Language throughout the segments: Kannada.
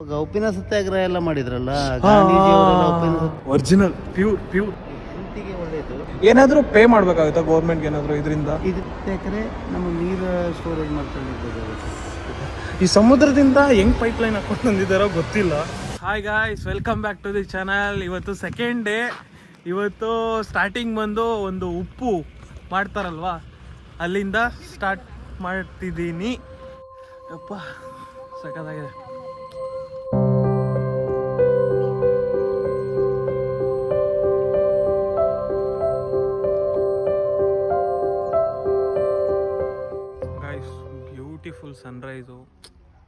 ಇವಾಗ ಉಪ್ಪಿನ ಸತ್ಯಾಗ್ರಹ ಎಲ್ಲ ಮಾಡಿದ್ರಲ್ಲ, ಗಾಂಧೀಜಿಯವರೆಲ್ಲ ಉಪ್ಪಿನ ಒರಿಜಿನಲ್ ಪ್ಯೂರ್ ಹೆಲ್ತಿಗೆ ಒಳ್ಳೇದು. ಏನಾದರೂ ಪೇ ಮಾಡಬೇಕಾಗುತ್ತಾ ಗೌರ್ಮೆಂಟ್ಗೆ ಏನಾದರೂ ಇದರಿಂದ? ಇದು ಎಕರೆ ನಮ್ಮ ನೀರು ಸ್ಟೋರೇಜ್ ಮಾಡ್ಕೊಂಡಿರ್ಬೇಕಾಗುತ್ತೆ. ಈ ಸಮುದ್ರದಿಂದ ಹೆಂಗ್ ಪೈಪ್ ಲೈನ್ ಹಾಕೊಂಡು ಬಂದಿದ್ದಾರೋ ಗೊತ್ತಿಲ್ಲ. Hi guys, welcome back to the channel. ಇವತ್ತು ಸೆಕೆಂಡ್ ಡೇ. ಇವತ್ತು ಸ್ಟಾರ್ಟಿಂಗ್ ಬಂದು ಒಂದು ಉಪ್ಪು ಮಾಡ್ತಾರಲ್ವಾ, ಅಲ್ಲಿಂದ ಸ್ಟಾರ್ಟ್ ಮಾಡ್ತಿದ್ದೀನಿ. ಅಪ್ಪ ಸಖತ್ತಾಗಿದೆ. ಗಾಯ್ಸ್, ಬ್ಯೂಟಿಫುಲ್ ಸನ್ರೈಸು,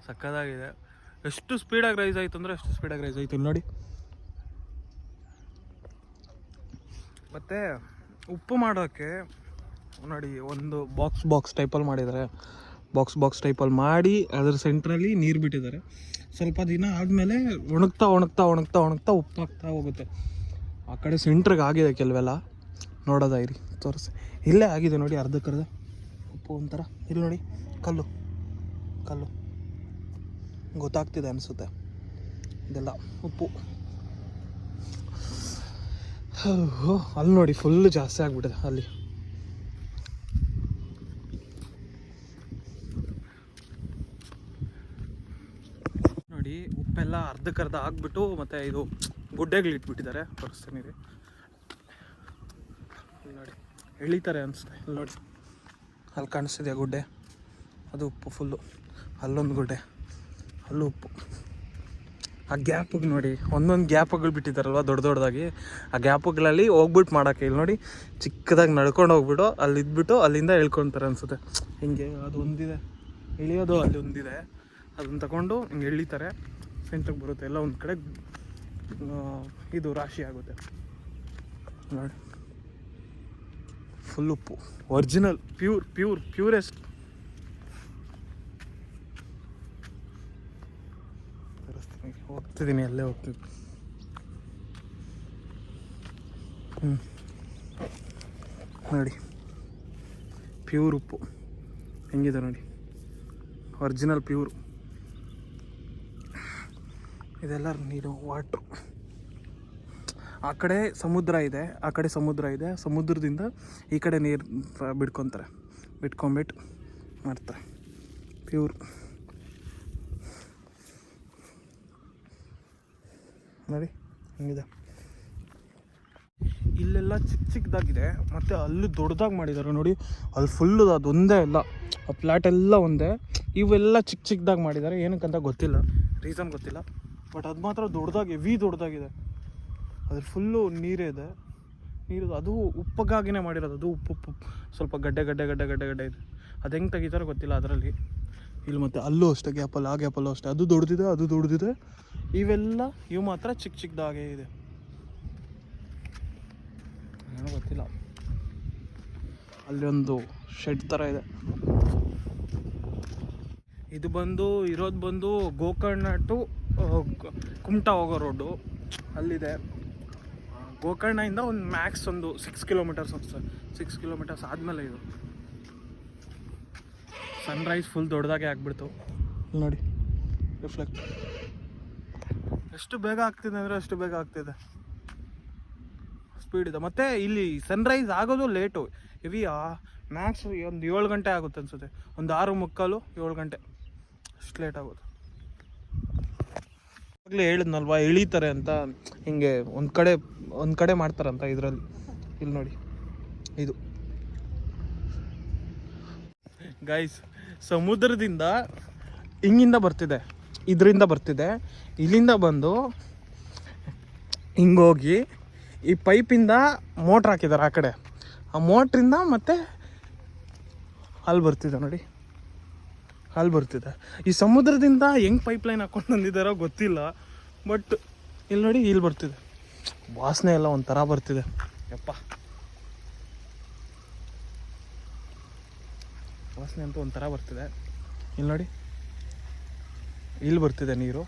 ಸಕ್ಕತ್ತಾಗಿದೆ. ಎಷ್ಟು ಸ್ಪೀಡಾಗಿ ರೈಸ್ ಆಯಿತು ಅಂದರೆ ಅಷ್ಟು ಸ್ಪೀಡಾಗಿ ರೈಸ್ ಆಯಿತು ನೋಡಿ. ಮತ್ತು ಉಪ್ಪು ಮಾಡೋಕ್ಕೆ ನೋಡಿ, ಒಂದು ಬಾಕ್ಸ್ ಟೈಪಲ್ಲಿ ಮಾಡಿದ್ದಾರೆ. ಬಾಕ್ಸ್ ಟೈಪಲ್ಲಿ ಮಾಡಿ ಅದ್ರ ಸೆಂಟ್ರಲ್ಲಿ ನೀರು ಬಿಟ್ಟಿದ್ದಾರೆ. ಸ್ವಲ್ಪ ದಿನ ಆದಮೇಲೆ ಒಣಗ್ತಾ ಉಪ್ಪು ಆಗ್ತಾ ಹೋಗುತ್ತೆ. ಆ ಕಡೆ ಸೆಂಟ್ರಿಗೆ ಆಗಿದೆ ಕೆಲವೆಲ್ಲ, ನೋಡೋದ ಇರಿ ತೋರಿಸಿ. ಇಲ್ಲೇ ಆಗಿದೆ ನೋಡಿ, ಅರ್ಧಕ್ಕರ್ಧ ಉಪ್ಪು ಒಂಥರ. ಇಲ್ಲಿ ನೋಡಿ, ಕಲ್ಲು ಗೊತ್ತಾಗ್ತಿದೆ ಅನಿಸುತ್ತೆ, ಇದೆಲ್ಲ ಉಪ್ಪು. ಅಲ್ಲಿ ನೋಡಿ, ಫುಲ್ಲು ಜಾಸ್ತಿ ಆಗಿಬಿಟ್ಟಿದೆ ಅಲ್ಲಿ. ನೋಡಿ, ಉಪ್ಪೆಲ್ಲ ಅರ್ಧಕ್ಕರ್ಧ ಆಗಿಬಿಟ್ಟು ಮತ್ತು ಇದು ಗುಡ್ಡೆಗಳು ಇಟ್ಬಿಟ್ಟಿದ್ದಾರೆ. ತೋರಿಸ್ತೀನಿ ರೀ, ನೋಡಿ ಎಳಿತಾರೆ ಅನಿಸುತ್ತೆ. ಇಲ್ಲಿ ನೋಡಿ, ಅಲ್ಲಿ ಕಾಣಿಸ್ತಿದೆಯಾ ಗುಡ್ಡೆ, ಅದು ಉಪ್ಪು ಫುಲ್ಲು. ಅಲ್ಲೊಂದು ಗುಡ್ಡೆ, ಅಲ್ಲೂ ಉಪ್ಪು. ಆ ಗ್ಯಾಪಿಗೆ ನೋಡಿ, ಒಂದೊಂದು ಗ್ಯಾಪುಗಳು ಬಿಟ್ಟಿದ್ದಾರಲ್ವ ದೊಡ್ಡದಾಗಿ, ಆ ಗ್ಯಾಪುಗಳಲ್ಲಿ ಹೋಗ್ಬಿಟ್ಟು ಮಾಡೋಕ್ಕೆ. ಇಲ್ಲಿ ನೋಡಿ, ಚಿಕ್ಕದಾಗಿ ನಡ್ಕೊಂಡು ಹೋಗ್ಬಿಟ್ಟು ಅಲ್ಲಿ ಇದ್ಬಿಟ್ಟು ಅಲ್ಲಿಂದ ಎಳ್ಕೊತಾರೆ ಅನಿಸುತ್ತೆ. ಹಿಂಗೆ ಅದು ಒಂದಿದೆ ಎಳಿಯೋದು, ಅಲ್ಲಿ ಒಂದಿದೆ, ಅದನ್ನು ತಗೊಂಡು ಹಿಂಗೆ ಎಳಿತಾರೆ, ಸೆಂಟ್ರಿಗೆ ಬರುತ್ತೆ. ಎಲ್ಲ ಒಂದು ಕಡೆ ಇದು ರಾಶಿ ಆಗುತ್ತೆ ನೋಡಿ. ಫುಲ್ ಉಪ್ಪು, ಒರಿಜಿನಲ್ ಪ್ಯೂರೆಸ್ಟ್. ಹೋಗ್ತಿದ್ದೀನಿ, ಅಲ್ಲೇ ಹೋಗ್ತಿದ್ದೀನಿ. ನೋಡಿ, ಪ್ಯೂರ್ ಉಪ್ಪು ಹೆಂಗಿದೆ ನೋಡಿ, ಒರಿಜಿನಲ್ ಪ್ಯೂರ್. ಇದೆಲ್ಲ ನೀರು, ವಾಟ್ರು. ಆ ಕಡೆ ಸಮುದ್ರ ಇದೆ, ಸಮುದ್ರದಿಂದ ಈ ಕಡೆ ನೀರು ಬಿಟ್ಕೊಂಬಿಟ್ಟು ಮಾಡ್ತಾರೆ. ಪ್ಯೂರ್ ನೋಡಿ ಹೆಂಗಿದೆ. ಇಲ್ಲೆಲ್ಲ ಚಿಕ್ಕದಾಗಿದೆ, ಮತ್ತು ಅಲ್ಲೂ ದೊಡ್ಡದಾಗಿ ಮಾಡಿದ್ದಾರೆ ನೋಡಿ. ಅಲ್ಲಿ ಫುಲ್ಲು ಅದೊಂದೇ ಇಲ್ಲ, ಆ ಪ್ಲಾಟ್ ಎಲ್ಲ ಒಂದೇ. ಇವೆಲ್ಲ ಚಿಕ್ಕದಾಗಿ ಮಾಡಿದ್ದಾರೆ, ಏನಕ್ಕಂತ ಗೊತ್ತಿಲ್ಲ, ರೀಸನ್ ಗೊತ್ತಿಲ್ಲ. ಬಟ್ ಅದು ಮಾತ್ರ ಹೆವಿ ದೊಡ್ಡದಾಗಿದೆ. ಅದ್ರ ಫುಲ್ಲು ನೀರು ಇದೆ. ಅದು ಉಪ್ಪಗಾಗಿನೇ ಮಾಡಿರೋದು. ಅದು ಉಪ್ಪು ಸ್ವಲ್ಪ ಗಡ್ಡೆ ಇದೆ. ಅದು ಹೆಂಗೆ ತೆಗಿತಾರೋ ಗೊತ್ತಿಲ್ಲ ಅದರಲ್ಲಿ. ಇಲ್ಲಿ ಮತ್ತು ಅಲ್ಲೂ ಅಷ್ಟೇ, ಆ ಗ್ಯಾಪಲ್ಲೂ ಅಷ್ಟೇ, ಅದು ದೊಡ್ಡದಿದೆ. ಇವು ಮಾತ್ರ ಚಿಕ್ಕದಾಗೇ ಇದೆ, ಏನೋ ಗೊತ್ತಿಲ್ಲ. ಅಲ್ಲಿ ಒಂದು ಶೆಡ್ ಥರ ಇದೆ. ಇದು ಇರೋದು ಗೋಕರ್ಣ ಟು ಕುಮಟಾ ಹೋಗೋ ರೋಡು ಅಲ್ಲಿದೆ. ಗೋಕರ್ಣದಿಂದ ಒಂದು ಮ್ಯಾಕ್ಸ್ ಒಂದು 6 ಕಿಲೋಮೀಟರ್ಸ್ ಆದಮೇಲೆ ಇದು. ಸನ್ರೈಸ್ ಫುಲ್ ದೊಡ್ಡದಾಗೆ ಆಗ್ಬಿಡ್ತು ನೋಡಿ, ರಿಫ್ಲೆಕ್ಟ್. ಎಷ್ಟು ಬೇಗ ಆಗ್ತಿದೆ ಅಂದರೆ ಅಷ್ಟು ಬೇಗ ಆಗ್ತಿದೆ, ಸ್ಪೀಡ್ ಇದೆ. ಮತ್ತು ಇಲ್ಲಿ ಸನ್ರೈಸ್ ಆಗೋದು ಲೇಟು, ಹೆವಿ. ಮ್ಯಾಕ್ಸ್ ಒಂದು 7 ಗಂಟೆ ಆಗುತ್ತೆ ಅನಿಸುತ್ತೆ, ಒಂದು 6:45 7 ಗಂಟೆ ಅಷ್ಟು ಲೇಟ್ ಆಗೋದು. ಆಗಲೇ ಹೇಳಿದ್ನಲ್ವ, ಎಳಿತಾರೆ ಅಂತ, ಹಿಂಗೆ ಒಂದು ಕಡೆ ಮಾಡ್ತಾರಂತ ಇದರಲ್ಲಿ. ಇಲ್ಲಿ ನೋಡಿ, ಇದು ಗೈಸ್, ಸಮುದ್ರದಿಂದ ಹಿಂಗಿಂದ ಬರ್ತಿದೆ, ಇದರಿಂದ ಬರ್ತಿದೆ, ಇಲ್ಲಿಂದ ಬಂದು ಹಿಂಗೋಗಿ ಈ ಪೈಪಿಂದ ಮೋಟ್ರ್ ಹಾಕಿದ್ದಾರೆ ಆ ಕಡೆ. ಆ ಮೋಟ್ರಿಂದ ಮತ್ತೆ ಅಲ್ಲಿ ಬರ್ತಿದೆ ನೋಡಿ, ಅಲ್ಲಿ ಬರ್ತಿದೆ. ಈ ಸಮುದ್ರದಿಂದ ಹೆಂಗೆ ಪೈಪ್ ಲೈನ್ ಹಾಕೊಂಡು ಬಂದಿದ್ದಾರೋ ಗೊತ್ತಿಲ್ಲ, ಬಟ್ ಇಲ್ಲಿ ನೋಡಿ, ಇಲ್ಲಿ ಬರ್ತಿದೆ. ವಾಸನೆ ಎಲ್ಲ ಒಂಥರ ಬರ್ತಿದೆ, ಯಪ್ಪ, ವಾಸನೆ ಅಂತೂ ಒಂಥರ ಬರ್ತಿದೆ. ಇಲ್ಲಿ ನೋಡಿ, ಇಲ್ಲಿ ಬರ್ತಿದೆ ನೀರು.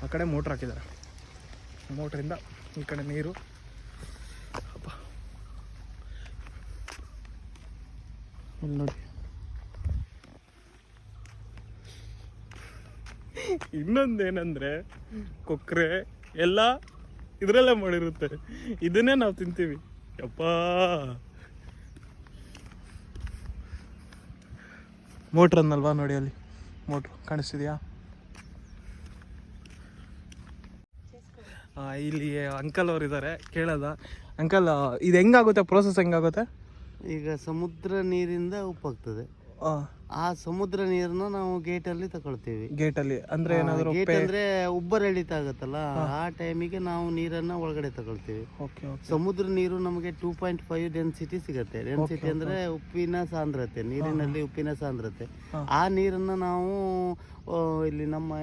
ಆ ಕಡೆ ಮೋಟ್ರ್ ಹಾಕಿದ್ದಾರೆ, ಮೋಟ್ರಿಂದ ಈ ಕಡೆ ನೀರು. ಅಪ್ಪ, ಇಲ್ಲಿ ನೋಡಿ, ಇನ್ನೊಂದೇನಂದ್ರೆ ಕೊಕ್ಕರೆ ಎಲ್ಲ ಇದರಲ್ಲೇ ಮಾಡಿರುತ್ತೆ, ಇದನ್ನೇ ನಾವು ತಿಂತೀವಿ. ಯಪ್ಪಾ ಮೋಟ್ರ್ ಅನ್ನಲ್ವಾ ನೋಡಿ, ಅಲ್ಲಿ ಮೋಟ್ರು ಕಾಣಿಸ್ತಿದ್ಯಾ? ಇಲ್ಲಿ ಅಂಕಲ್ ಅವ್ರು ಇದ್ದಾರೆ, ಕೇಳೋದ. ಅಂಕಲ್, ಇದು ಹೆಂಗಾಗುತ್ತೆ ಪ್ರೋಸೆಸ್, ಹೆಂಗಾಗುತ್ತೆ? ಈಗ ಸಮುದ್ರ ನೀರಿಂದ ಉಪ್ಪಾಗ್ತದೆ. ಆ ಸಮುದ್ರ ನೀರನ್ನ ನಾವು ಗೇಟಲ್ಲಿ ತಗೊಳ್ತೀವಿ. ಗೇಟಲ್ಲಿ ಅಂದ್ರೆ ಏನಾದ್ರು ಗೇಟ್ ಅಂದ್ರೆ ಉಬ್ಬರ ಎಳಿತ ಆಗತ್ತಲ್ಲ, ಆ ಟೈಮಿಗೆ ನಾವು ನೀರನ್ನ ಒಳಗಡೆ ತಗೊಳ್ತೀವಿ. ಸಮುದ್ರ ನೀರು ನಮಗೆ 2.5 ಡೆನ್ಸಿಟಿ ಸಿಗತ್ತೆ. ಡೆನ್ಸಿಟಿ ಅಂದ್ರೆ ಉಪ್ಪಿನ ಸಾಂದ್ರತೆ, ನೀರಿನಲ್ಲಿ ಉಪ್ಪಿನ ಸಾಂದ್ರತೆ. ಆ ನೀರನ್ನ ನಾವು ಇಲ್ಲಿ ನಮ್ಮ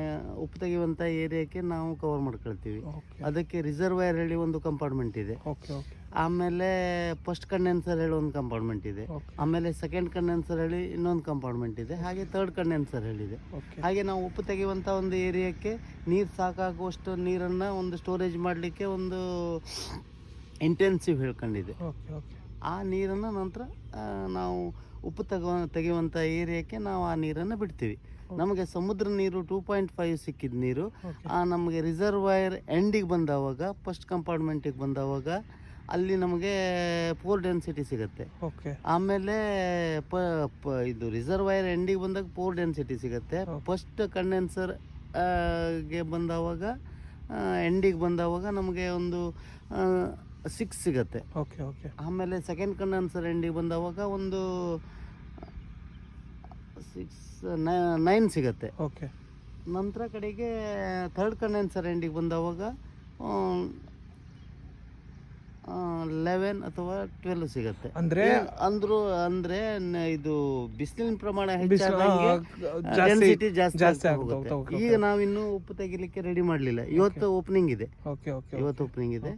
ಉಪ್ಪು ತೆಗೆಯುವಂತ ಏರಿಯಾಕ್ಕೆ ನಾವು ಕವರ್ ಮಾಡ್ಕೊಳ್ತೀವಿ. ಅದಕ್ಕೆ ರಿಸರ್ವೈರ್ ಹೇಳಿ ಒಂದು ಕಂಪಾರ್ಟ್ಮೆಂಟ್ ಇದೆ. ಆಮೇಲೆ ಫಸ್ಟ್ ಕಂಡೆನ್ಸರ್ ಹೇಳಿ ಒಂದು ಕಂಪಾರ್ಟ್ಮೆಂಟ್ ಇದೆ. ಆಮೇಲೆ ಸೆಕೆಂಡ್ ಕಂಡೆನ್ಸರ್ ಹೇಳಿ ಇನ್ನೊಂದು ಕಂಪಾರ್ಟ್ಮೆಂಟ್ ಇದೆ. ಹಾಗೆ ಥರ್ಡ್ ಕಂಡೆನ್ಸರ್ ಹೇಳಿದೆ. ಹಾಗೆ ನಾವು ಉಪ್ಪು ತೆಗೆಯುವಂಥ ಒಂದು ಏರಿಯಾಕ್ಕೆ ನೀರು ಸಾಕಾಗುವಷ್ಟು ನೀರನ್ನು ಒಂದು ಸ್ಟೋರೇಜ್ ಮಾಡಲಿಕ್ಕೆ ಒಂದು ಇಂಟೆನ್ಸಿವ್ ಹೇಳ್ಕೊಂಡಿದೆ. ಆ ನೀರನ್ನು ನಂತರ ನಾವು ಉಪ್ಪು ತೆಗೆಯುವಂಥ ಏರಿಯಾಕ್ಕೆ ನಾವು ಆ ನೀರನ್ನು ಬಿಡ್ತೀವಿ. ನಮಗೆ ಸಮುದ್ರ ನೀರು 2.5 ಸಿಕ್ಕಿದ ನೀರು ನಮಗೆ ರಿಸರ್ವೈರ್ ಎಂಡಿಗೆ ಬಂದವಾಗ, ಫಸ್ಟ್ ಕಂಪಾರ್ಟ್ಮೆಂಟಿಗೆ ಬಂದವಾಗ ಅಲ್ಲಿ ನಮಗೆ 4 ಡೆನ್ಸಿಟಿ ಸಿಗುತ್ತೆ. ಆಮೇಲೆ ಇದು ರಿಸರ್ವೈರ್ ಎಂಡಿಗೆ ಬಂದಾಗ 4 ಡೆನ್ಸಿಟಿ ಸಿಗುತ್ತೆ. ಫಸ್ಟ್ ಕಂಡೆನ್ಸರ್ ಗೆ ಬಂದವಾಗ, ಎಂಡಿಗೆ ಬಂದವಾಗ ನಮಗೆ ಒಂದು 6 ಸಿಗುತ್ತೆ. ಆಮೇಲೆ ಸೆಕೆಂಡ್ ಕಂಡೆನ್ಸರ್ ಎಂಡಿಗೆ ಬಂದವಾಗ ಒಂದು 9 ಸಿಗುತ್ತೆ. ನಂತರ ಕಡೆಗೆ ಥರ್ಡ್ ಕಂಡೆನ್ಸರ್ ಎಂಡಿಗೆ ಬಂದವಾಗ 11 ಅಥವಾ 12 ಸಿಗುತ್ತೆ. ಅಂದ್ರೆ ಇದು ಬಿಸಿಲಿನ ಪ್ರಮಾಣ ಹೆಚ್ಚಾದಂಗೆ ಡೆನ್ಸಿಟಿ ಜಾಸ್ತಿ ಆಗುತ್ತೆ. ಈಗ ನಾವಿನ್ನು ಉಪ್ಪು ತೆಗಿಲಿಕ್ಕೆ ರೆಡಿ ಮಾಡಲಿಲ್ಲ. ಇವತ್ತು ಓಪನಿಂಗ್ ಇದೆ.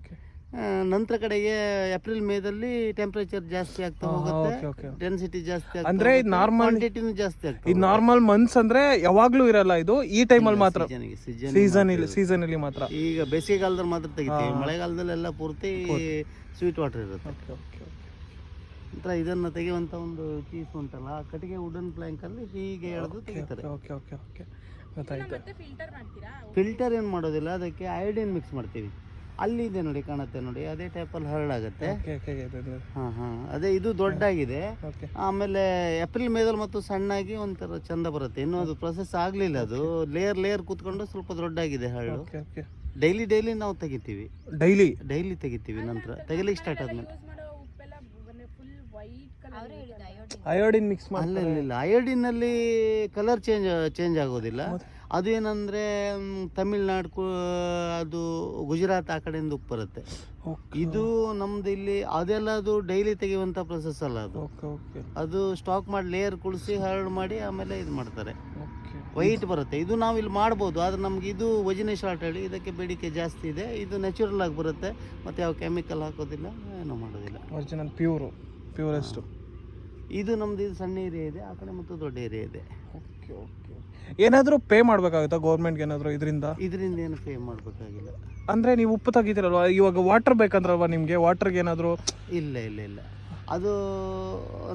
ನಂತರ ಕಡೆಗೆ ಏಪ್ರಿಲ್ ಮೇದಲ್ಲಿ ಟೆಂಪರೇಚರ್ ಜಾಸ್ತಿ ಆಗ್ತಾ ಹೋಗುತ್ತೆ, ಡೆನ್ಸಿಟಿ ಜಾಸ್ತಿ ಆಗ್ತಾ ಅಂದ್ರೆ ಕ್ವಾಂಟಿಟಿನೂ ಜಾಸ್ತಿ ಆಗ್ತದೆ. ಈ ನಾರ್ಮಲ್ ಮಂತ್ಸ್ ಅಂದ್ರೆ ಯಾವಾಗ್ಲೂ ಇರಲ್ಲ, ಇದು ಈ ಟೈಮಲ್ಲಿ ಮಾತ್ರ, ಸೀಸನ್ ಅಲ್ಲಿ ಮಾತ್ರ. ಈಗ ಬೇಸಿಗೆಗಾಲದಲ್ಲಿ ಮಾತ್ರ ತೆಗಿತೀವಿ, ಮಳೆಗಾಲದಲ್ಲೆಲ್ಲ ಪೂರ್ತಿ ಸ್ವೀಟ್ ವಾಟರ್ ಇರುತ್ತೆ. ನಂತರ ಇದನ್ನ ತೆಗೆಯುವಂತ ಒಂದು ಪೀಸ್ ಉಂಟಲ್ಲ, ಕಟ್ಟಿಗೆ ವುಡನ್ ಪ್ಲಾಂಕ್ ಅಲ್ಲಿ ಹೀಗೆ ಎಳೆದು ತೆಗಿತಾರೆ. ಫಿಲ್ಟರ್ ಏನ್ ಮಾಡೋದಿಲ್ಲ, ಅದಕ್ಕೆ ಅಯೋಡಿನ್ ಮಿಕ್ಸ್ ಮಾಡ್ತೀವಿ. ಅಲ್ಲಿ ಇದೆ ನೋಡಿ, ಕಾಣುತ್ತೆ ನೋಡಿ, ಅದೇ ಟೈಪಲ್ಲಿ ಹರಳಾಗುತ್ತೆ. ಅದೇ ಇದು ದೊಡ್ಡಾಗಿದೆ. ಆಮೇಲೆ ಏಪ್ರಿಲ್ ಮೇದಲ್ಲಿ ಮತ್ತು ಸಣ್ಣಾಗಿ ಒಂಥರ ಚಂದ ಬರುತ್ತೆ. ಇನ್ನೂ ಅದು ಪ್ರೊಸೆಸ್ ಆಗ್ಲಿಲ್ಲ, ಅದು ಲೇಯರ್ ಕೂತ್ಕೊಂಡು ಸ್ವಲ್ಪ ದೊಡ್ಡಾಗಿದೆ ಹರಳು. ಡೈಲಿ ನಾವು ತೆಗಿತೀವಿ, ಡೈಲಿ ತೆಗಿತೀವಿ. ನಂತರ ತೆಗಿಲಿಕ್ಕೆ ಸ್ಟಾರ್ಟ್ ಆದ್ಮೇಲೆ ಅಯೋಡಿನ್ ಮಿಕ್ಸ್ ಇಲ್ಲ, ಅಯೋಡಿನ್ ಅಲ್ಲಿ ಕಲರ್ ಚೇಂಜ್ ಆಗೋದಿಲ್ಲ. ಅದು ಏನಂದ್ರೆ ತಮಿಳ್ನಾಡು, ಅದು ಗುಜರಾತ್ ಆ ಕಡೆಯಿಂದ ಉಪ್ಪು ಬರುತ್ತೆ. ಇದು ನಮ್ದು ಇಲ್ಲಿ ಅದೆಲ್ಲ ಅದು ಡೈಲಿ ತೆಗೆಯುವಂತ ಪ್ರೊಸೆಸ್ ಅಲ್ಲ. ಅದು ಸ್ಟಾಕ್ ಮಾಡಿ ಲೇಯರ್ ಕುಳಿಸಿ ಹರಳು ಮಾಡಿ ಆಮೇಲೆ ಇದು ಮಾಡ್ತಾರೆ, ವೈಟ್ ಬರುತ್ತೆ. ಇದು ನಾವು ಇಲ್ಲಿ ಮಾಡ್ಬೋದು, ಆದ್ರೆ ನಮ್ಗೆ ಇದು ವಜಿನ ಶಾರ್ಟ್ ಹೇಳಿ ಇದಕ್ಕೆ ಬೇಡಿಕೆ ಜಾಸ್ತಿ ಇದೆ. ಇದು ನ್ಯಾಚುರಲ್ ಆಗಿ ಬರುತ್ತೆ, ಮತ್ತೆ ಯಾವ ಕೆಮಿಕಲ್ ಹಾಕೋದಿಲ್ಲ, ಏನೋ ಮಾಡೋದಿಲ್ಲ, ಒರಿಜಿನಲ್ ಪ್ಯೂರೆಸ್ಟ್. ಇದು ನಮ್ದು ಇದು ಸಣ್ಣ ಏರಿಯಾ ಇದೆ, ಆ ಕಡೆ ಮತ್ತು ದೊಡ್ಡ ಏರಿಯಾ ಇದೆ. ಏನಾದರೂ ಪೇ ಮಾಡಬೇಕಾಗುತ್ತಾ ಗೌರ್ಮೆಂಟ್ಗೆ? ಏನಾದರೂ ಇದರಿಂದ ಏನು ಪೇ ಮಾಡಬೇಕಾಗಿಲ್ಲ. ಅಂದರೆ ನೀವು ಉಪ್ಪು ತೆಗಿತೀರಲ್ವ, ಇವಾಗ ವಾಟರ್ ಬೇಕಂದ್ರಲ್ವ ನಿಮಗೆ, ವಾಟರ್ಗೆ ಏನಾದರೂ? ಇಲ್ಲ, ಅದು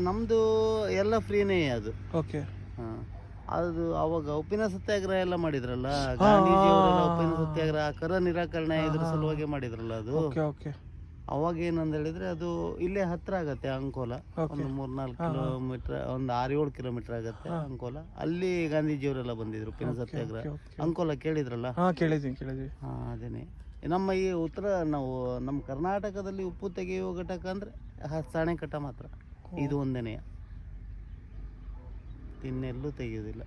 ನಮ್ಮದು ಎಲ್ಲ ಫ್ರೀನೇ ಅದು. ಅದು ಅವಾಗ ಉಪ್ಪಿನ ಸತ್ಯಾಗ್ರಹ ಎಲ್ಲ ಮಾಡಿದ್ರಲ್ಲ, ಗಾಂಧೀಜಿಯವರೆಲ್ಲ ಉಪ್ಪಿನ ಸತ್ಯಾಗ್ರಹ, ಕರ ನಿರಾಕರಣೆ ಇದ್ರ ಸಲುವಾಗಿ ಮಾಡಿದ್ರಲ್ಲ ಅದು. ಅವಾಗ ಏನಂತ ಹೇಳಿದ್ರೆ ಅದು ಇಲ್ಲೇ ಹತ್ರ ಆಗತ್ತೆ ಅಂಕೋಲ, ಒಂದು 3-4 ಕಿಲೋಮೀಟರ್, ಒಂದು 6-7 ಕಿಲೋಮೀಟರ್ ಆಗತ್ತೆ ಅಂಕೋಲ. ಅಲ್ಲಿ ಗಾಂಧೀಜಿಯವರೆಲ್ಲ ಬಂದಿದ್ರು ಉಪ್ಪಿನ ಸತ್ಯಾಗ್ರಹ. ಅಂಕೋಲ ಕೇಳಿದ್ರಲ್ಲ? ಕೇಳಿದ್ವಿ. ಅದೇನೆ ನಮ್ಮ ಈ ನಾವು ನಮ್ಮ ಕರ್ನಾಟಕದಲ್ಲಿ ಉಪ್ಪು ತೆಗೆಯುವ ಘಟಕ ಅಂದ್ರೆ ಸಾಣೆಕಟ್ಟ ಮಾತ್ರ. ಇದು ಒಂದೇನೆ, ಇನ್ನೆಲ್ಲೂ ತೆಗೆಯುವುದಿಲ್ಲ.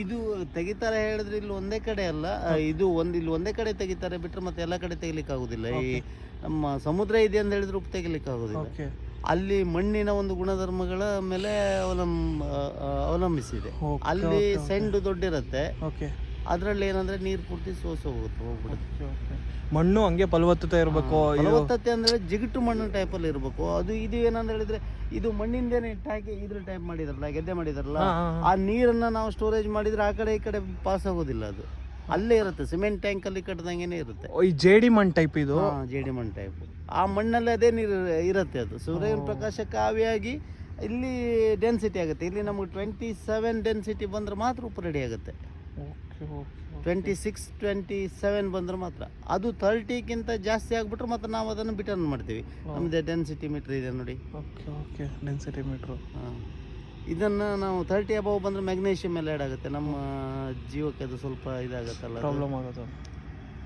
ಇದು ತೆಗಿತಾರೆ ಹೇಳಿದ್ರೆ ಇಲ್ಲಿ ಒಂದೇ ಕಡೆ ಅಲ್ಲ, ಇದು ಇಲ್ಲಿ ಒಂದೇ ಕಡೆ ತೆಗಿತಾರೆ ಬಿಟ್ರೆ ಮತ್ತೆ ಎಲ್ಲ ಕಡೆ ತೆಗಿಲಿಕ್ಕೆ ಆಗುದಿಲ್ಲ. ಈ ನಮ್ಮ ಸಮುದ್ರ ಇದೆ ಅಂತ ಹೇಳಿದ್ರೆ ಉಪ್ಪು ತೆಗಿಲಿಕ್ಕೆ ಆಗುದಿಲ್ಲ. ಅಲ್ಲಿ ಮಣ್ಣಿನ ಒಂದು ಗುಣಧರ್ಮಗಳ ಮೇಲೆ ಅವಲಂಬಿಸಿದೆ. ಅಲ್ಲಿ ಸೆಂಡು ದೊಡ್ಡಿರುತ್ತೆ, ಅದ್ರಲ್ಲಿ ಏನಂದ್ರೆ ನೀರು ಪೂರ್ತಿ ಹೋಗ್ಬಿಡುತ್ತೆ. ಮಣ್ಣು ಹಂಗೆ ಫಲವತ್ತತೆ ಇರಬೇಕು. ಫಲವತ್ತತೆ ಅಂದ್ರೆ ಜಿಗುಟು ಮಣ್ಣು ಟೈಪ್ ಅಲ್ಲಿ ಇರಬೇಕು. ಇದು ಏನಂತ ಹೇಳಿದ್ರೆ ಇದು ಮಣ್ಣಿಂದೇನೆ ಇಟ್ಟಾಕಿ ಇದ್ರ ಟೈಪ್ ಮಾಡಿದಾರಲ್ಲ, ಗೆದ್ದೆ ಮಾಡಿದಾರಲ್ಲ, ಆ ನೀರನ್ನ ನಾವು ಸ್ಟೋರೇಜ್ ಮಾಡಿದ್ರೆ ಆ ಕಡೆ ಈ ಕಡೆ ಪಾಸ್ ಆಗೋದಿಲ್ಲ, ಅದು ಅಲ್ಲೇ ಇರುತ್ತೆ. ಸಿಮೆಂಟ್ ಟ್ಯಾಂಕ್ ಅಲ್ಲಿ ಕಟ್ಟದಂಗೆನೆ ಇರುತ್ತೆ. ಈ ಜೇಡಿ ಮಣ್ಣು ಟೈಪ್, ಇದು ಜೇಡಿ ಮಣ್ಣು ಟೈಪ್. ಆ ಮಣ್ಣಲ್ಲಿ ಅದೇ ನೀರು ಇರುತ್ತೆ. ಅದು ಸೂರ್ಯನ ಪ್ರಕಾಶಕ್ಕೆ ಆವಿಯಾಗಿ ಇಲ್ಲಿ ಡೆನ್ಸಿಟಿ ಆಗುತ್ತೆ. ಇಲ್ಲಿ ನಮಗೆ 27 ಡೆನ್ಸಿಟಿ ಬಂದರೆ ಮಾತ್ರ ಉಪ್ಪು ರೆಡಿ ಆಗುತ್ತೆ. ಓಕೆ ಓಕೆ 26 27 ಬಂದ್ರೆ ಮಾತ್ರ. ಅದು 30ಕ್ಕಿಂತ ಜಾಸ್ತಿ ಆಗಿಬಿಟ್ರೆ ಮತ್ತೆ ನಾವು ಅದನ್ನು ಬಿಟರ್ನ್ ಮಾಡ್ತೀವಿ. ನಮ್ಮದೇ ಡೆನ್ಸಿಟಿ ಮೀಟ್ರ್ ಇದೆ ನೋಡಿ. Okay okay density meter. ಹಾಂ, ಇದನ್ನು ನಾವು 30 ಅಬವ್ ಬಂದರೆ ಮ್ಯಾಗ್ನೀಷಿಯಮ್ ಎಲ್ಲ ಆ್ಯಡ್ ಆಗುತ್ತೆ. ನಮ್ಮ ಜೀವಕ್ಕೆ ಅದು ಸ್ವಲ್ಪ ಇದಾಗುತ್ತಲ್ಲ, ಪ್ರಾಬ್ಲಮ್ ಆಗೋದು.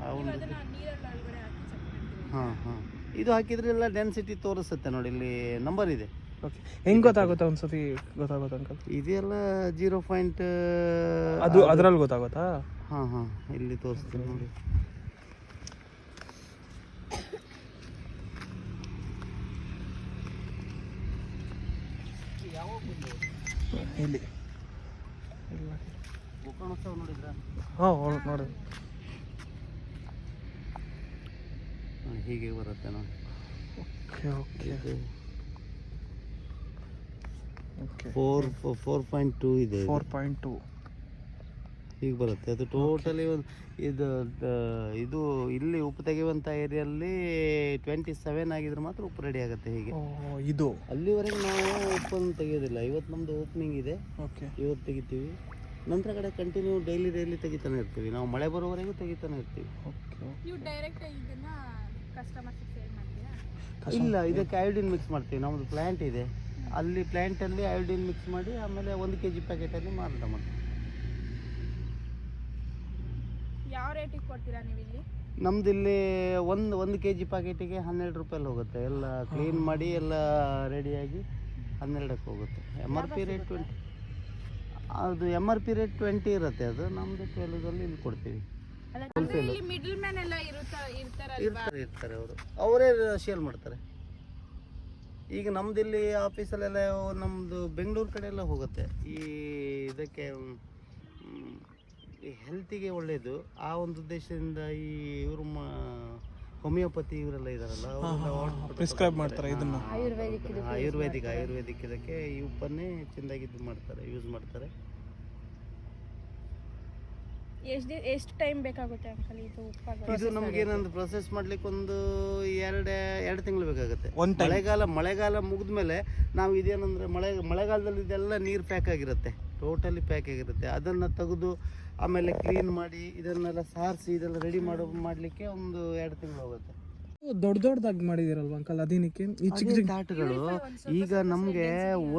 ಆ ಒಂದು ಹಾಂ ಹಾಂ, ಇದು ಹಾಕಿದ್ರೆ ಎಲ್ಲ ಡೆನ್ಸಿಟಿ ತೋರಿಸುತ್ತೆ ನೋಡಿ, ಇಲ್ಲಿ ನಂಬರ್ ಇದೆ. ಓಕೆ, ಹೆಂಗೆ ಗೊತ್ತಾಗುತ್ತೆ ಒಂದ್ಸತಿ ಗೊತ್ತಾಗುತ್ತೆ ಅಂಕಲ್? ಇದೆಲ್ಲ 0. ಅದು ಅದರಲ್ಲಿ ಗೊತ್ತಾಗುತ್ತಾ? ಹಾಂ ಹಾಂ, ಇಲ್ಲಿ ತೋರಿಸ್ತೀನಿ ನೋಡಿ. ಇಲ್ಲಿ ಗೋಕರ್ಣೋತ್ಸವ ನೋಡಿದ್ರಾ? ಹಾಂ ನೋಡಿ. ಹೀಗೆ ಬರುತ್ತೆ ನೋಡಿ. ಓಕೆ ಓಕೆ ಓಕೆ 4.2 ಇದೆ. 4.2 ಹೀಗೆ ಬರುತ್ತೆ. ಅದು ಟೋಟಲಿ ಇದು ಇಲ್ಲಿ ಉಪ್ಪು ತೆಗೆಯುವಂಥ ಏರಿಯಲ್ಲಿ 27 ಆಗಿದ್ರೆ ಮಾತ್ರ ಉಪ್ಪು ರೆಡಿ ಆಗುತ್ತೆ. ಹೀಗೆ ಇದು ಅಲ್ಲಿವರೆಗೆ ನಾವು ಉಪ್ಪನ್ನು ತೆಗೆಯೋದಿಲ್ಲ. ಇವತ್ತು ನಮ್ಮದು ಓಪನಿಂಗ್ ಇದೆ, ಓಕೆ, ಇವತ್ತು ತೆಗಿತೀವಿ. ನಂತರ ಕಡೆ ಕಂಟಿನ್ಯೂ ಡೈಲಿ ತೆಗಿತಾನೆ ಇರ್ತೀವಿ. ನಾವು ಮಳೆ ಬರೋವರೆಗೂ ತೆಗಿತಾನೆ ಇರ್ತೀವಿ. ಇಲ್ಲ, ಇದಕ್ಕೆ ಅಯೋಡಿನ್ ಮಿಕ್ಸ್ ಮಾಡ್ತೀವಿ. ನಮ್ಮದು ಪ್ಲ್ಯಾಂಟ್ ಇದೆ, ಅಲ್ಲಿ ಪ್ಲ್ಯಾಂಟಲ್ಲಿ ಅಯೋಡಿನ್ ಮಿಕ್ಸ್ ಮಾಡಿ ಆಮೇಲೆ 1 kg ಪ್ಯಾಕೆಟಲ್ಲಿ ಮಾರಾಟ ಮಾಡ್ತೀವಿ. ಯಾವ ರೇಟಿಗೆ ಕೊಡ್ತೀರಾ ನೀವು ಇಲ್ಲಿ? ನಮ್ದು ಇಲ್ಲಿ ಒಂದು kg ಪ್ಯಾಕೆಟಿಗೆ 12 ರೂಪಾಯಲ್ಲಿ ಹೋಗುತ್ತೆ. ಎಲ್ಲ ಕ್ಲೀನ್ ಮಾಡಿ ಎಲ್ಲ ರೆಡಿಯಾಗಿ 12ಕ್ಕೆ ಹೋಗುತ್ತೆ. MRP rate 20. ಅದು MRP ರೇಟ್ 20 ಇರುತ್ತೆ. ಅದು ನಮ್ಮದು 12ದಲ್ಲಿ ಇಲ್ಲಿ ಕೊಡ್ತೀವಿ. ಮಿಡಲ್ ಮ್ಯಾನ್ ಎಲ್ಲ ಇರ್ತಾರೆ ಅವರೇ ಸೇಲ್ ಮಾಡ್ತಾರೆ. ಈಗ ನಮ್ದಿಲ್ಲಿ ಆಫೀಸಲ್ಲೆಲ್ಲ ನಮ್ಮದು ಬೆಂಗಳೂರು ಕಡೆ ಎಲ್ಲ ಹೋಗುತ್ತೆ. ಈ ಇದಕ್ಕೆ ಹೆಲ್ತಿಗೆ ಒಳ್ಳೆಯದು. ಆ ಒಂದು ಉದ್ದೇಶದಿಂದ ಈ ಇವರು ಹೋಮಿಯೋಪತಿ ಇವರೆಲ್ಲ ಇದಾರಲ್ಲ, ಪ್ರಿಸ್ಕ್ರೈಬ್ ಮಾಡ್ತಾರೆ ಇದನ್ನು. ಆಯುರ್ವೇದಿಕ್ ಇದಕ್ಕೆ ಈ ಉಪ್ಪನ್ನೇ ಚೆಂದಾಗಿದ್ದು ಮಾಡ್ತಾರೆ, ಯೂಸ್ ಮಾಡ್ತಾರೆ. ಎಷ್ಟು ಟೈಮ್ ಬೇಕಾಗುತ್ತೆ ಅಂಕಲ್ ಇದು ಉಪ್ಪಾಗ? ಇದು ನಮ್ಗೆ ಏನಂದ್ರೆ ಪ್ರೊಸೆಸ್ ಮಾಡ್ಲಿಕ್ಕೆ ಒಂದು 2 ತಿಂಗಳು ಬೇಕಾಗುತ್ತೆ. ಮಳೆಗಾಲ ಮುಗಿದ್ಮೇಲೆ ನಾವು ಇದೇನಂದ್ರೆ ಮಳೆಗಾಲದಲ್ಲಿ ಇದೆಲ್ಲ ನೀರು ಪ್ಯಾಕ್ ಆಗಿರುತ್ತೆ, ಟೋಟಲಿ ಪ್ಯಾಕ್ ಆಗಿರುತ್ತೆ. ಅದನ್ನು ತೆಗೆದು ಆಮೇಲೆ ಕ್ಲೀನ್ ಮಾಡಿ ಇದನ್ನೆಲ್ಲ ಸಾರಿಸಿ ಇದೆಲ್ಲ ರೆಡಿ ಮಾಡಲಿಕ್ಕೆ ಒಂದು 2 ತಿಂಗಳು ಹೋಗುತ್ತೆ. ದೊಡ್ಡದಾಗಿ ಮಾಡಿದಿರಲ್ವ ಅಂಕಲ್, ಅದೇನಕ್ಕೆ ಈ ಚಿಕ್ಕ ತಾಟುಗಳು? ಈಗ ನಮಗೆ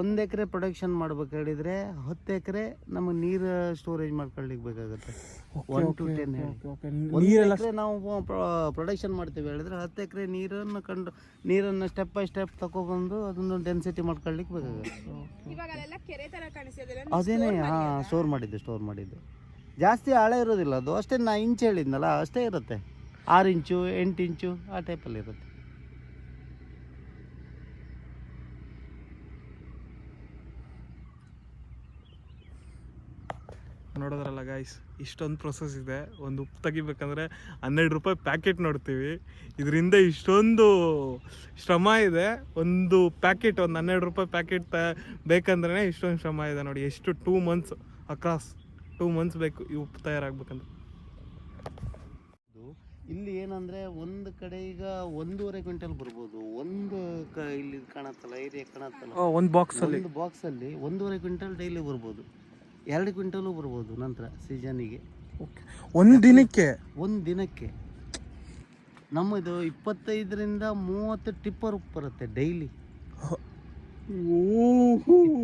1 ಎಕರೆ ಪ್ರೊಡಕ್ಷನ್ ಮಾಡ್ಬೇಕು ಹೇಳಿದ್ರೆ 10 ಎಕರೆ ನಮಗೆ ನೀರು ಸ್ಟೋರೇಜ್ ಮಾಡ್ಕೊಳ್ಳಿಕ್ಕೆ ಬೇಕಾಗುತ್ತೆ. 1 to 10 ಎಕರೆ ನಾವು ಪ್ರೊಡಕ್ಷನ್ ಮಾಡ್ತೀವಿ ಹೇಳಿದ್ರೆ 10 ಎಕರೆ ನೀರನ್ನು ಸ್ಟೆಪ್ ಬೈ ಸ್ಟೆಪ್ ತಗೊಬಂದು ಅದನ್ನು ಡೆನ್ಸಿಟಿ ಮಾಡ್ಕೊಳ್ಳಿಕ್ಕೆ ಬೇಕಾಗುತ್ತೆ. ಅದೇನೇ ಸ್ಟೋರ್ ಮಾಡಿದ್ದು ಜಾಸ್ತಿ ಆಳ ಇರೋದಿಲ್ಲ. ಅದು ಅಷ್ಟೇ, 9 ಇಂಚ್ ಹೇಳಿದ್ನಲ್ಲ ಅಷ್ಟೇ ಇರುತ್ತೆ. 6 ಇಂಚು 8 ಇಂಚು ಆ ಟೈಪಲ್ಲಿ ಇರುತ್ತೆ. ನೋಡೋದ್ರಲ್ಲ ಗಾಯ್ಸ್, ಇಷ್ಟೊಂದು ಪ್ರೊಸೆಸ್ ಇದೆ. ಒಂದು ಉಪ್ಪು ತೆಗಿಬೇಕಂದ್ರೆ 12 ರೂಪಾಯಿ ಪ್ಯಾಕೆಟ್ ನೋಡ್ತೀವಿ. ಇದರಿಂದ ಇಷ್ಟೊಂದು ಶ್ರಮ ಇದೆ. ಒಂದು ಪ್ಯಾಕೆಟ್, ಒಂದು 12 ರೂಪಾಯಿ ಪ್ಯಾಕೆಟ್ ಬೇಕಂದ್ರೆ ಇಷ್ಟೊಂದು ಶ್ರಮ ಇದೆ ನೋಡಿ. ಎಷ್ಟು 2 months ಅಕ್ರಾಸ್ 2 months ಬೇಕು ಈ ಉಪ್ಪು ತಯಾರಾಗಬೇಕಂದ್ರೆ. ಇಲ್ಲಿ ಏನಂದ್ರೆ ಒಂದು ಕಡೆ ಈಗ 1.5 ಕ್ವಿಂಟಲ್ ಬರ್ಬೋದು. ಇಲ್ಲಿ ಕಾಣತ್ತಲ್ಲ, ಏರಿಯಾ ಕಾಣತ್ತಲ್ಲ, ಒಂದು ಬಾಕ್ಸಲ್ಲಿ 1.5 ಕ್ವಿಂಟಲ್ ಡೈಲಿ ಬರ್ಬೋದು. 2 ಕ್ವಿಂಟಲು ಬರ್ಬೋದು ನಂತರ ಸೀಸನಿಗೆ. ಒಂದು ದಿನಕ್ಕೆ ನಮ್ಮದು 25ರಿಂದ 30 ಟಿಪ್ಪರ್ ಉಪ್ಪು ಬರುತ್ತೆ ಡೈಲಿ.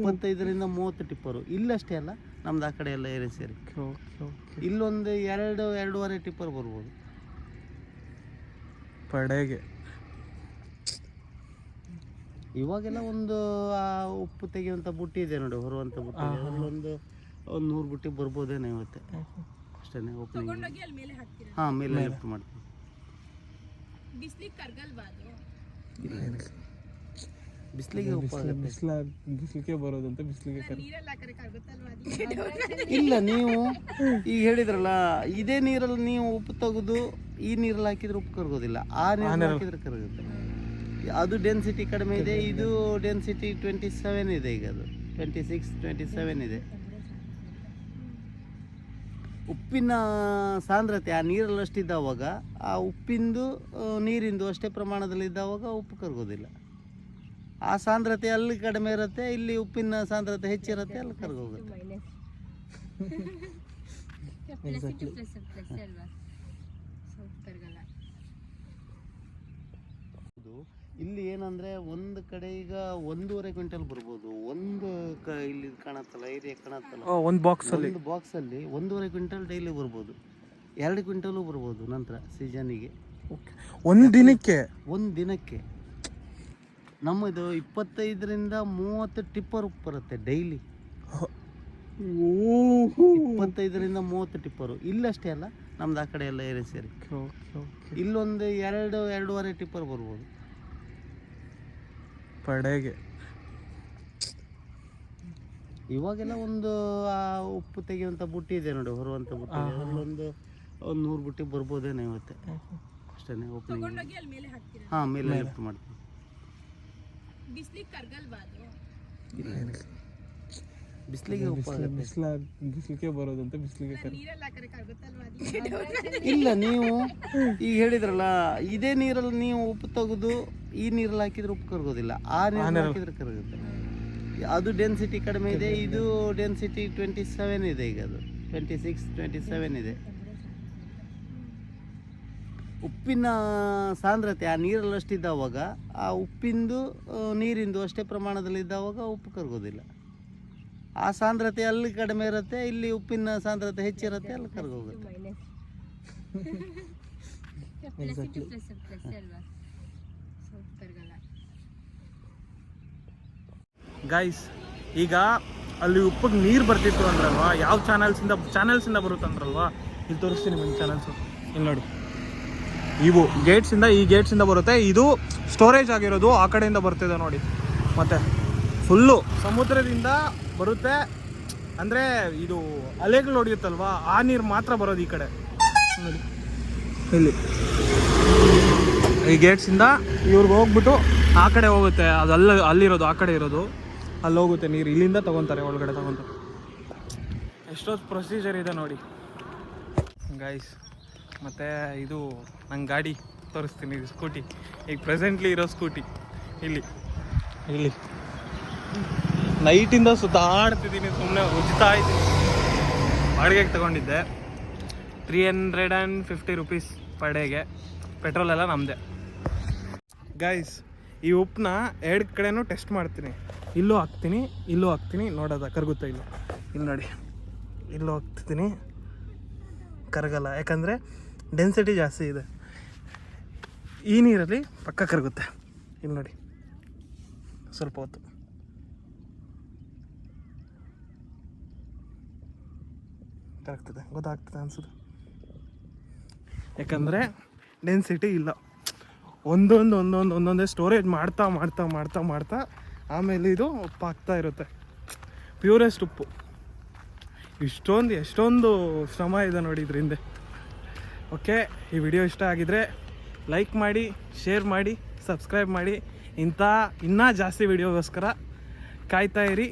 25ರಿಂದ 30 ಟಿಪ್ಪರು. ಇಲ್ಲಷ್ಟೇ ಅಲ್ಲ, ನಮ್ದು ಆ ಕಡೆ ಎಲ್ಲ ಏರಿಯಾ ಸೇರಿ ಇಲ್ಲೊಂದು 2-2.5 ಟಿಪ್ಪರ್ ಬರ್ಬೋದು ಪಡೆಗೆ. ಇವಾಗೆಲ್ಲ ಒಂದು ಉಪ್ಪು ತೆಗೆಯುವಂಥ ಬುಟ್ಟಿ ಇದೆ ನೋಡಿ, ಹೊರುವಂಥ ಬುಟ್ಟಿ, ಅದರಲ್ಲೊಂದು 100 ಬುಟ್ಟಿ ಬರ್ಬೋದೇನೋ ಇವತ್ತೆ ಅಷ್ಟೇ. ಓಪನಿಂಗ್ ಮೇಲೆ ಲಿಫ್ಟ್ ಮಾಡ್ತೀವಿ. ಬಿಸಿಲಿಗೆ ಬಿಸಿಲಿಗೆ ಬರೋದಂತ ಬಿಸಿಲಿಗೆ ಇಲ್ಲ. ನೀವು ಈಗ ಹೇಳಿದ್ರಲ್ಲ, ಇದೇ ನೀರಲ್ಲಿ ನೀವು ಉಪ್ಪು ತೆಗೆದು ಈ ನೀರಲ್ಲಿ ಹಾಕಿದ್ರೆ ಉಪ್ಪು ಕರಗೋದಿಲ್ಲ, ಆ ನೀರಲ್ಲಿ ಹಾಕಿದ್ರೆ ಕರಗುತ್ತೆ. ಅದು ಡೆನ್ಸಿಟಿ ಕಡಿಮೆ ಇದೆ, ಇದು ಡೆನ್ಸಿಟಿ 27 ಇದೆ. ಈಗ ಅದು 26 27 ಇದೆ. ಉಪ್ಪಿನ ಸಾಂದ್ರತೆ ಆ ನೀರಲ್ಲಿ ಅಷ್ಟಿದ್ದಾವಾಗ, ಆ ಉಪ್ಪಿಂದು ನೀರಿಂದು ಅಷ್ಟೇ ಪ್ರಮಾಣದಲ್ಲಿ ಇದ್ದಾವಾಗ ಉಪ್ಪು ಕರಗೋದಿಲ್ಲ. ಆ ಸಾಂದ್ರತೆ ಅಲ್ಲಿ ಕಡಿಮೆ ಇರುತ್ತೆ, ಇಲ್ಲಿ ಉಪ್ಪಿನ ಸಾಂದ್ರತೆ ಹೆಚ್ಚಿರುತ್ತೆ, ಅಲ್ಲಿ ಕರ್ಗೋಗುತ್ತೆ. ಇಲ್ಲಿ ಏನಂದ್ರೆ ಒಂದು ಕಡೆ ಈಗ 1.5 ಕ್ವಿಂಟಲ್ ಬರ್ಬೋದು. ಇಲ್ಲಿ ಕಾಣತ್ತಲ್ಲ, ಏರಿಯಾ ಕಾಣತ್ತಲ್ಲ, ಒಂದು ಬಾಕ್ಸ್ ಅಲ್ಲಿ 1.5 ಕ್ವಿಂಟಲ್ ಡೈಲಿ ಬರ್ಬೋದು, 2 ಕ್ವಿಂಟಲು ಬರ್ಬೋದು ನಂತರ ಸೀಸನಿಗೆ. ಒಂದು ದಿನಕ್ಕೆ ನಮ್ಮದು 25ರಿಂದ 30 ಟಿಪ್ಪರ್ ಉಪ್ಪು ಬರುತ್ತೆ ಡೈಲಿ. 25ರಿಂದ 30 ಟಿಪ್ಪರು. ಇಲ್ಲಷ್ಟೇ ಅಲ್ಲ, ನಮ್ದು ಆ ಕಡೆ ಎಲ್ಲ ಏರಿಯಾ ಸೇರಿ ಇಲ್ಲೊಂದು 2-2.5 ಟಿಪ್ಪರ್ ಬರ್ಬೋದು ಪಡೆಗೆ. ಇವಾಗೆಲ್ಲ ಒಂದು ಉಪ್ಪು ತೆಗೆಯುವಂಥ ಬುಟ್ಟಿ ಇದೆ ನೋಡಿ, ಹೊರುವಂಥ ಬುಟ್ಟಿ, ಅಲ್ಲೊಂದು 100 ಬುಟ್ಟಿ ಬರ್ಬೋದೇನೋ ಇವತ್ತೆ ಅಷ್ಟೇ. ಓಪನಿಂಗ್ ಹಾಂ, ಮೇಲೆ ಲಿಫ್ಟ್ ಮಾಡ್ತೀವಿ. ಬಿಸಿಲಿಗೆ ಬಿಸಿಲಿಗೆ ಬರೋದಂತ ಬಿಸಿಲಿಗೆ ಇಲ್ಲ. ನೀವು ಈಗ ಹೇಳಿದ್ರಲ್ಲ, ಇದೇ ನೀರಲ್ಲಿ ನೀವು ಉಪ್ಪು ತೆಗೆದು ಈ ನೀರಲ್ಲಿ ಹಾಕಿದ್ರೆ ಉಪ್ಪು ಕರಗೋದಿಲ್ಲ, ಆ ನೀರಲ್ಲಿ ಹಾಕಿದ್ರೆ ಕರಗುತ್ತೆ. ಅದು ಡೆನ್ಸಿಟಿ ಕಡಿಮೆ ಇದೆ, ಇದು ಡೆನ್ಸಿಟಿ 27 ಇದೆ, ಈಗ ಅದು 26-27 ಇದೆ. ಉಪ್ಪಿನ ಸಾಂದ್ರತೆ ಆ ನೀರಲ್ಲಿ ಅಷ್ಟಿದ್ದಾವಾಗ, ಆ ಉಪ್ಪಿಂದು ನೀರಿಂದು ಅಷ್ಟೇ ಪ್ರಮಾಣದಲ್ಲಿ ಇದ್ದಾವಾಗ ಉಪ್ಪು ಕರಗೋದಿಲ್ಲ. ಆ ಸಾಂದ್ರತೆ ಅಲ್ಲಿ ಕಡಿಮೆ ಇರುತ್ತೆ, ಇಲ್ಲಿ ಉಪ್ಪಿನ ಸಾಂದ್ರತೆ ಹೆಚ್ಚಿರುತ್ತೆ, ಅಲ್ಲಿ ಕರಗೋಗುತ್ತೆ. ಗೈಸ್, ಈಗ ಅಲ್ಲಿ ಉಪ್ಪಿಗೆ ನೀರು ಬರ್ತಿತ್ತು ಅಂದ್ರಲ್ವಾ, ಯಾವ ಚಾನಲ್ಸಿಂದ ಬರುತ್ತಂದ್ರಲ್ವಾ, ಇಲ್ಲಿ ತೋರಿಸ್ತೀನಿ ನಿಮ್ಮ ಚಾನಲ್ಸು. ಇಲ್ಲಿ ನೋಡಿ, ಇವು ಈ ಗೇಟ್ಸಿಂದ ಬರುತ್ತೆ. ಇದು ಸ್ಟೋರೇಜ್ ಆಗಿರೋದು ಆ ಕಡೆಯಿಂದ ಬರ್ತಿದೆ ನೋಡಿ. ಮತ್ತು ಫುಲ್ಲು ಸಮುದ್ರದಿಂದ ಬರುತ್ತೆ, ಅಂದರೆ ಇದು ಅಲೆಗಳು ಹೊಡೆಯುತ್ತಲ್ವಾ, ಆ ನೀರು ಮಾತ್ರ ಬರೋದು ಈ ಕಡೆ ನೋಡಿ. ಇಲ್ಲಿ ಈ ಗೇಟ್ಸಿಂದ ಇವ್ರಿಗೆ ಹೋಗ್ಬಿಟ್ಟು ಆ ಕಡೆ ಹೋಗುತ್ತೆ, ಅದು ಅಲ್ಲಿರೋದು, ಆ ಕಡೆ ಇರೋದು ಅಲ್ಲಿ ಹೋಗುತ್ತೆ ನೀರು. ಇಲ್ಲಿಂದ ತೊಗೊತಾರೆ, ಒಳಗಡೆ ತೊಗೊತಾರೆ. ಎಷ್ಟೊಂದು ಪ್ರೊಸೀಜರ್ ಇದೆ ನೋಡಿ ಗೈಸ್. ಮತ್ತು ಇದು ನಂಗೆ ಗಾಡಿ ತೋರಿಸ್ತೀನಿ, ಇದು ಸ್ಕೂಟಿ, ಈಗ ಪ್ರೆಸೆಂಟ್ಲಿ ಇರೋ ಸ್ಕೂಟಿ. ಇಲ್ಲಿ ನೈಟಿಂದ ಸುತ್ತಾಡ್ತಿದ್ದೀನಿ, ಸುಮ್ಮನೆ ಉಜ್ತಾ ಇದ್ದೀನಿ. ಬಾಡಿಗೆಗೆ ತೊಗೊಂಡಿದ್ದೆ 350 ರುಪೀಸ್ ಪರ್ ಡೇಗೆ. ಪೆಟ್ರೋಲ್ ಎಲ್ಲ ನಮ್ಮದೇ. ಗೈಸ್, ಈ ಉಪ್ಪನ್ನ 2 ಕಡೆನೂ ಟೆಸ್ಟ್ ಮಾಡ್ತೀನಿ. ಇಲ್ಲೂ ಹಾಕ್ತೀನಿ ನೋಡೋದ ಕರಗುತ್ತಾ ಇಲ್ಲ. ಇಲ್ಲಿ ನೋಡಿ, ಇಲ್ಲೂ ಹಾಕ್ತಿದ್ದೀನಿ, ಕರಗಲ್ಲ, ಯಾಕಂದರೆ ಡೆನ್ಸಿಟಿ ಜಾಸ್ತಿ ಇದೆ. ಈ ನೀರಲ್ಲಿ ಪಕ್ಕ ಕರಗುತ್ತೆ. ಇಲ್ಲಿ ನೋಡಿ, ಸ್ವಲ್ಪ ಹೊತ್ತು ಗೊತ್ತಾಗ್ತದೆ ಅನ್ಸುತ್ತೆ, ಯಾಕಂದರೆ ಡೆನ್ಸಿಟಿ ಇಲ್ಲ. ಒಂದೊಂದೇ ಸ್ಟೋರೇಜ್ ಮಾಡ್ತಾ ಆಮೇಲೆ ಇದು ಉಪ್ಪು ಆಗ್ತಾ ಇರುತ್ತೆ. ಪ್ಯೂರೆಸ್ಟ್ ಉಪ್ಪು. ಎಷ್ಟೊಂದು ಶ್ರಮ ಇದೆ ನೋಡಿ ಇದ್ರ ಹಿಂದೆ. ಓಕೆ, ಈ ವಿಡಿಯೋ ಇಷ್ಟ ಆಗಿದ್ರೆ ಲೈಕ್ ಮಾಡಿ, ಶೇರ್ ಮಾಡಿ, ಸಬ್ಸ್ಕ್ರೈಬ್ ಮಾಡಿ. ಇನ್ನೂ ಜಾಸ್ತಿ ವಿಡಿಯೋಗೋಸ್ಕರ ಕಾಯ್ತಾ ಇರಿ.